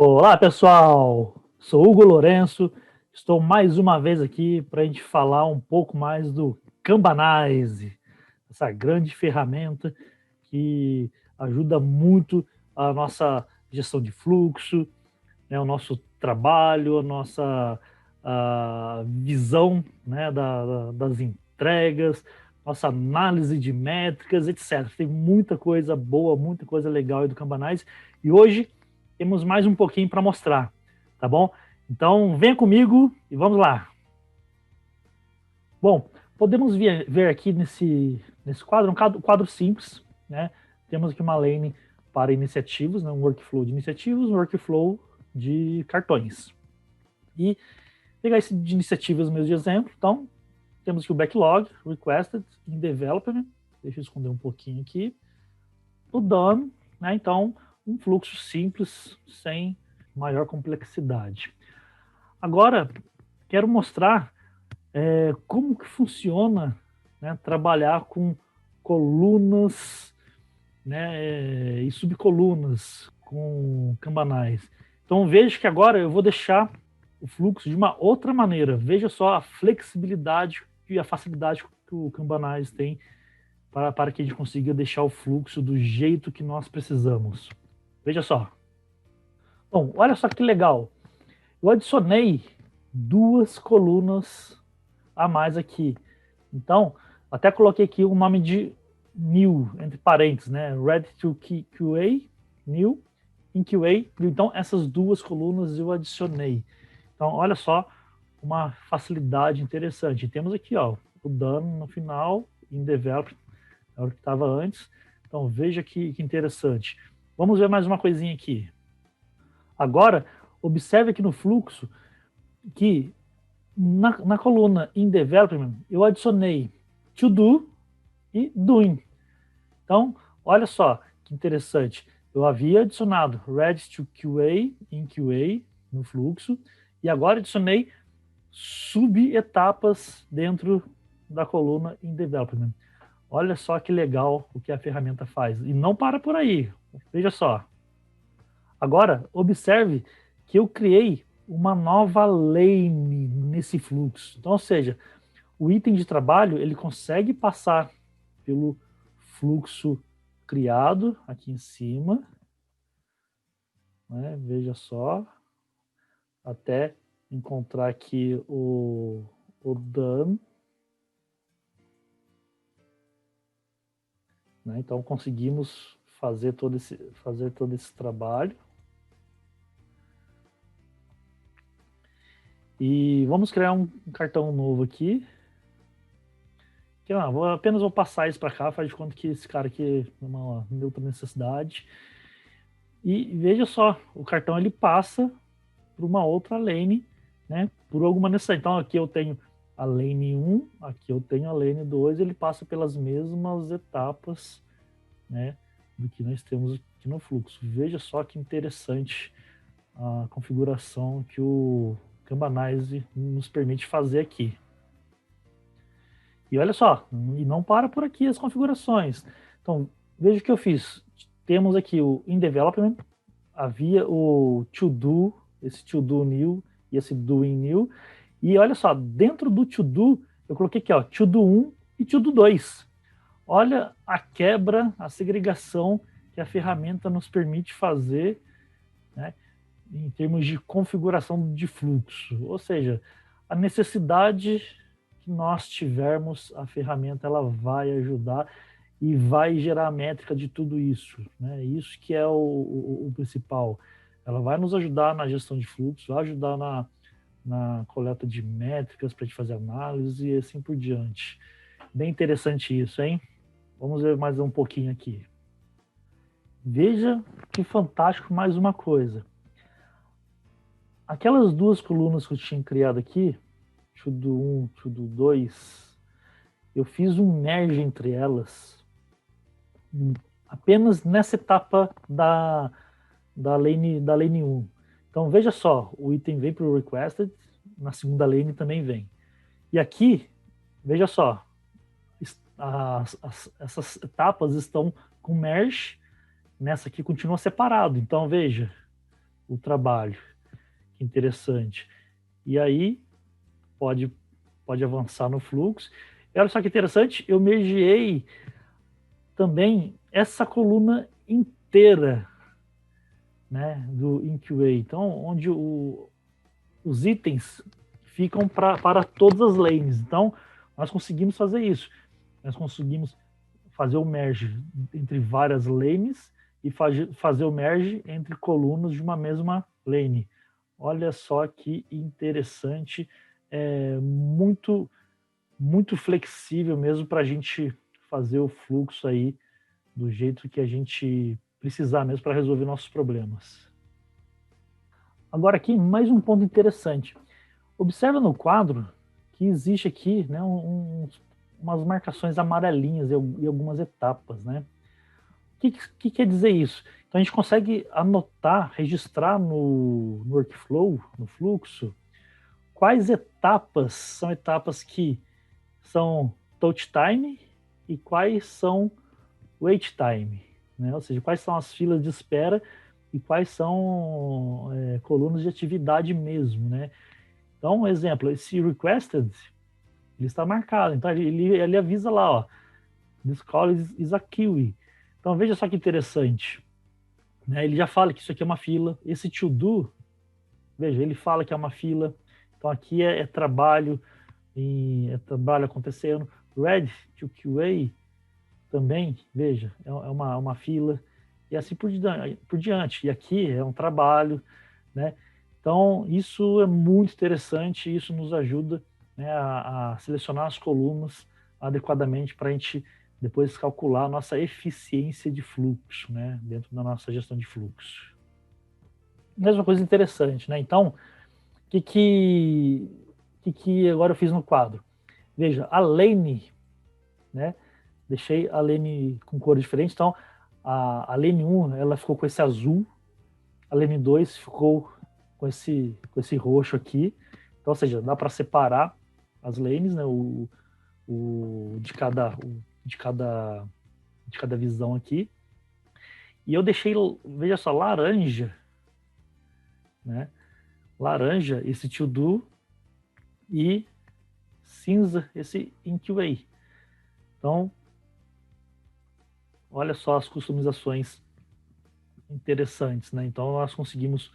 Olá, pessoal! Sou Hugo Lourenço, estou mais uma vez aqui para a gente falar um pouco mais do Kanbanize, essa grande ferramenta que ajuda muito a nossa gestão de fluxo, né, o nosso trabalho, a nossa visão, né, das entregas, nossa análise de métricas, etc. Tem muita coisa boa, muita coisa legal aí do Kanbanize. E hoje temos mais um pouquinho para mostrar, tá bom? Então, venha comigo e vamos lá. Bom, podemos ver aqui nesse quadro, um quadro simples, né? Temos aqui uma lane para iniciativas, né? Um workflow de iniciativas, um workflow de cartões. E pegar esse de iniciativas mesmo de exemplo, então, temos aqui o backlog, requested, in development, deixa eu esconder um pouquinho aqui, o done, né? Então, um fluxo simples, sem maior complexidade. Agora, quero mostrar como que funciona, né, trabalhar com colunas, né, e subcolunas com Kanbanize. Então, veja que agora eu vou deixar o fluxo de uma outra maneira. Veja só a flexibilidade e a facilidade que o Kanbanize tem para que a gente consiga deixar o fluxo do jeito que nós precisamos. Veja só. Bom, olha só que legal. Eu adicionei duas colunas a mais aqui. Então, até coloquei aqui o nome de new, entre parênteses, né? Ready to QA, new, in QA. Então, essas duas colunas eu adicionei. Então, olha só, uma facilidade interessante. E temos aqui, ó, o done no final, in develop, é o que estava antes. Então, veja que interessante. Vamos ver mais uma coisinha aqui. Agora, observe aqui no fluxo que na coluna in development eu adicionei to do e doing. Então, olha só que interessante. Eu havia adicionado ready to QA, in QA no fluxo e agora adicionei subetapas dentro da coluna in development. Olha só que legal o que a ferramenta faz. E não para por aí. Veja só. Agora, observe que eu criei uma nova lane nesse fluxo. Então, ou seja, o item de trabalho ele consegue passar pelo fluxo criado aqui em cima, né? Veja só, até encontrar aqui o done, né? Então conseguimos fazer todo esse trabalho. E vamos criar um cartão novo aqui. Que, apenas vou passar isso para cá, faz de conta que esse cara aqui é uma outra necessidade. E veja só, o cartão ele passa por uma outra lane, né? Por alguma necessidade. Então aqui eu tenho a lane 1, aqui eu tenho a lane 2, ele passa pelas mesmas etapas, né? Do que nós temos aqui no fluxo. Veja só que interessante a configuração que o Kanbanize nos permite fazer aqui. E olha só, e não para por aqui as configurações. Então, veja o que eu fiz. Temos aqui o in development, havia o to do, esse to do new e esse doing new. E olha só, dentro do to do, eu coloquei aqui, ó, to do 1 e to do 2. Olha a quebra, a segregação que a ferramenta nos permite fazer, né, em termos de configuração de fluxo. Ou seja, a necessidade que nós tivermos, a ferramenta ela vai ajudar e vai gerar a métrica de tudo isso, né? Isso que é o principal. Ela vai nos ajudar na gestão de fluxo, vai ajudar na coleta de métricas para a gente fazer análise e assim por diante. Bem interessante isso, hein? Vamos ver mais um pouquinho aqui. Veja que fantástico mais uma coisa. Aquelas duas colunas que eu tinha criado aqui, to do 1, to do 2, eu fiz um merge entre elas apenas nessa etapa da lane 1. Então veja só, o item vem para o requested, na segunda lane também vem. E aqui, veja só, essas etapas estão com merge, nessa aqui continua separado. Então veja, o trabalho. Que interessante. E aí, pode avançar no fluxo. E olha só que interessante, eu mergeei também essa coluna inteira, né, do InQA. Então, onde os itens ficam para todas as lanes. Então, nós conseguimos fazer isso. Nós conseguimos fazer o merge entre várias lanes e fazer o merge entre colunas de uma mesma lane. Olha só que interessante, muito, muito flexível mesmo para a gente fazer o fluxo aí do jeito que a gente precisar mesmo para resolver nossos problemas. Agora aqui, mais um ponto interessante. Observa no quadro que existe aqui, né, umas marcações amarelinhas e algumas etapas, né? O que quer dizer isso? Então a gente consegue anotar, registrar no workflow, no fluxo, quais etapas são etapas que são touch time e quais são wait time, né? Ou seja, quais são as filas de espera e quais são colunas de atividade mesmo, né? Então, um exemplo, esse requested, ele está marcado, então ele avisa lá, ó, this call is a queue. Então, veja só que interessante, né? Ele já fala que isso aqui é uma fila, esse to do, veja, ele fala que é uma fila, então aqui é trabalho, é trabalho acontecendo, ready to QA também, veja, é uma fila, e assim por diante, e aqui é um trabalho, né? Então, isso é muito interessante, isso nos ajuda, né, a selecionar as colunas adequadamente para a gente depois calcular a nossa eficiência de fluxo, né, dentro da nossa gestão de fluxo. Mesma coisa interessante, né? Então, o que agora eu fiz no quadro? Veja, a lane, né? Deixei a lane com cores diferentes, então a lane 1 ela ficou com esse azul, a lane 2 ficou com esse roxo aqui, então, ou seja, dá para separar as lanes, né, de cada visão aqui. E eu deixei, veja só, laranja, né? Laranja, esse to do, e cinza, esse InQA. Então, olha só as customizações interessantes, né? Então, nós conseguimos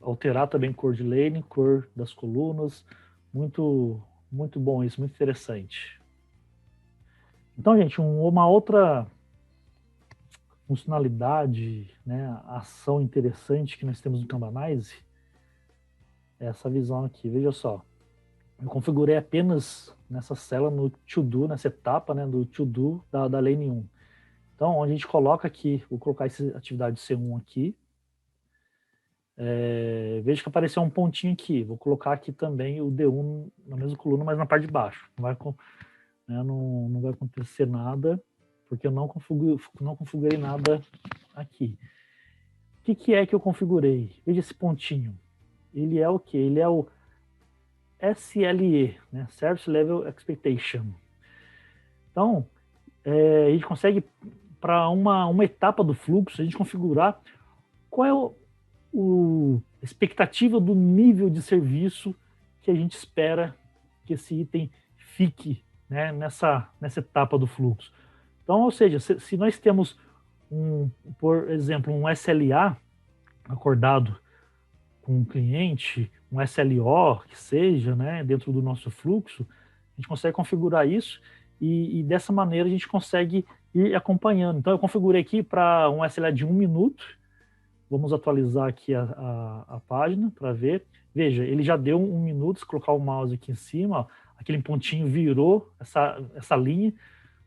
alterar também cor de lane, cor das colunas, muito, muito bom isso, muito interessante. Então, gente, uma outra funcionalidade, né, ação interessante que nós temos no Kanbanize é essa visão aqui. Veja só, eu configurei apenas nessa célula no to-do, nessa etapa, né, do to-do da lane 1. Então, onde a gente coloca aqui, vou colocar essa atividade C1 aqui, veja que apareceu um pontinho aqui, vou colocar aqui também o D1 na mesma coluna, mas na parte de baixo. Não vai acontecer nada, porque eu não configurei nada aqui. O que é que eu configurei? Veja esse pontinho. Ele é o quê? Ele é o SLE, né? Service Level Expectation. Então, a gente consegue, para uma etapa do fluxo, a gente configurar qual é a expectativa do nível de serviço que a gente espera que esse item fique, né, nessa etapa do fluxo. Então, ou seja, se nós temos, por exemplo, um SLA acordado com um cliente, um SLO que seja, né, dentro do nosso fluxo, a gente consegue configurar isso e dessa maneira a gente consegue ir acompanhando. Então, eu configurei aqui para um SLA de 1 minuto. Vamos atualizar aqui a página para ver. Veja, ele já deu 1 minuto. Se colocar o mouse aqui em cima, ó, aquele pontinho virou essa linha,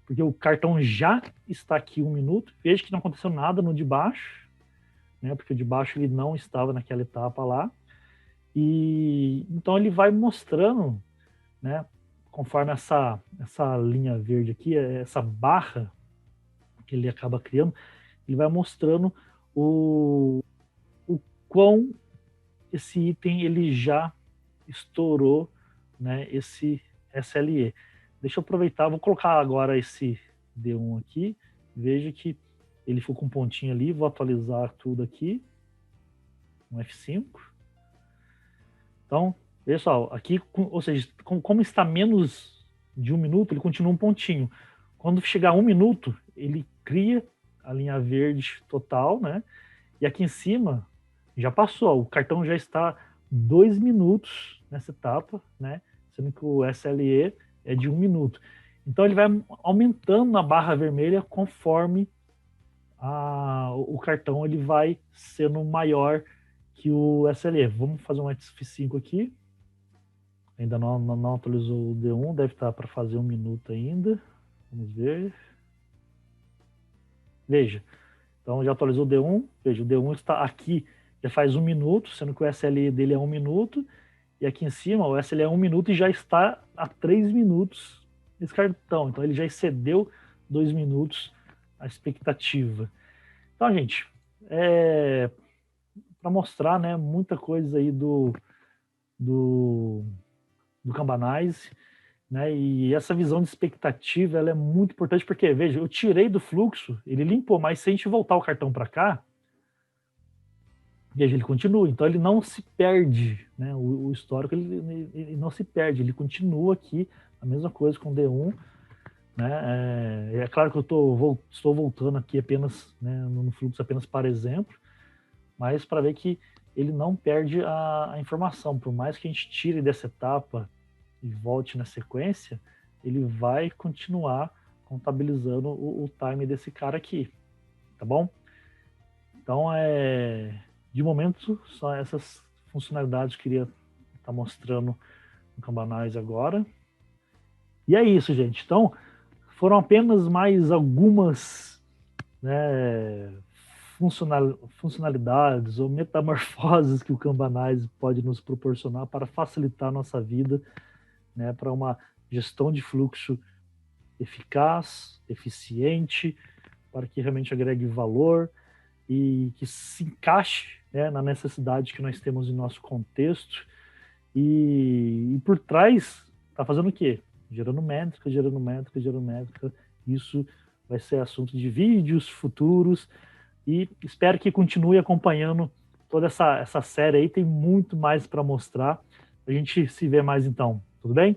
porque o cartão já está aqui 1 minuto. Veja que não aconteceu nada no de baixo, né, porque o de baixo ele não estava naquela etapa lá. E então ele vai mostrando, né, conforme essa linha verde aqui, essa barra que ele acaba criando, ele vai mostrando o quão esse item ele já estourou, né, esse SLE. Deixa eu aproveitar, vou colocar agora esse D1 aqui, veja que ele ficou com um pontinho ali, vou atualizar tudo aqui, um F5. Então, pessoal, aqui, ou seja, como está menos de 1 minuto, ele continua um pontinho. Quando chegar a 1 minuto, ele cria a linha verde total, né? E aqui em cima já passou, o cartão já está 2 minutos nessa etapa, né? Sendo que o SLE é de 1 minuto. Então ele vai aumentando na barra vermelha conforme o cartão ele vai sendo maior que o SLE. Vamos fazer um F5 aqui. Ainda não atualizou o D1, deve estar para fazer 1 minuto ainda. Vamos ver. Veja, então já atualizou o D1. Veja, o D1 está aqui, já faz 1 minuto, sendo que o SLE dele é 1 minuto. E aqui em cima, o SLE é 1 minuto e já está a 3 minutos esse cartão. Então ele já excedeu 2 minutos a expectativa. Então, gente, para mostrar, né, muita coisa aí do Kanbanize, né, e essa visão de expectativa ela é muito importante, porque, veja, eu tirei do fluxo, ele limpou, mas se a gente voltar o cartão para cá, veja, ele continua, então ele não se perde, né, o histórico ele não se perde, ele continua aqui, a mesma coisa com o D1, né, é claro que eu estou voltando aqui apenas, né, no fluxo apenas para exemplo, mas para ver que ele não perde a informação, por mais que a gente tire dessa etapa e volte na sequência, ele vai continuar contabilizando o time desse cara aqui, tá bom? Então, de momento, só essas funcionalidades que eu queria estar mostrando no Kanbanize agora. E é isso, gente. Então, foram apenas mais algumas, né, funcionalidades ou metamorfoses que o Kanbanize pode nos proporcionar para facilitar a nossa vida, né, para uma gestão de fluxo eficaz, eficiente, para que realmente agregue valor e que se encaixe, né, na necessidade que nós temos em nosso contexto. E por trás está fazendo o quê? Gerando métrica. Isso vai ser assunto de vídeos futuros e espero que continue acompanhando toda essa série aí, tem muito mais para mostrar. A gente se vê mais então, tudo bem?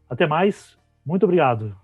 Até mais, muito obrigado.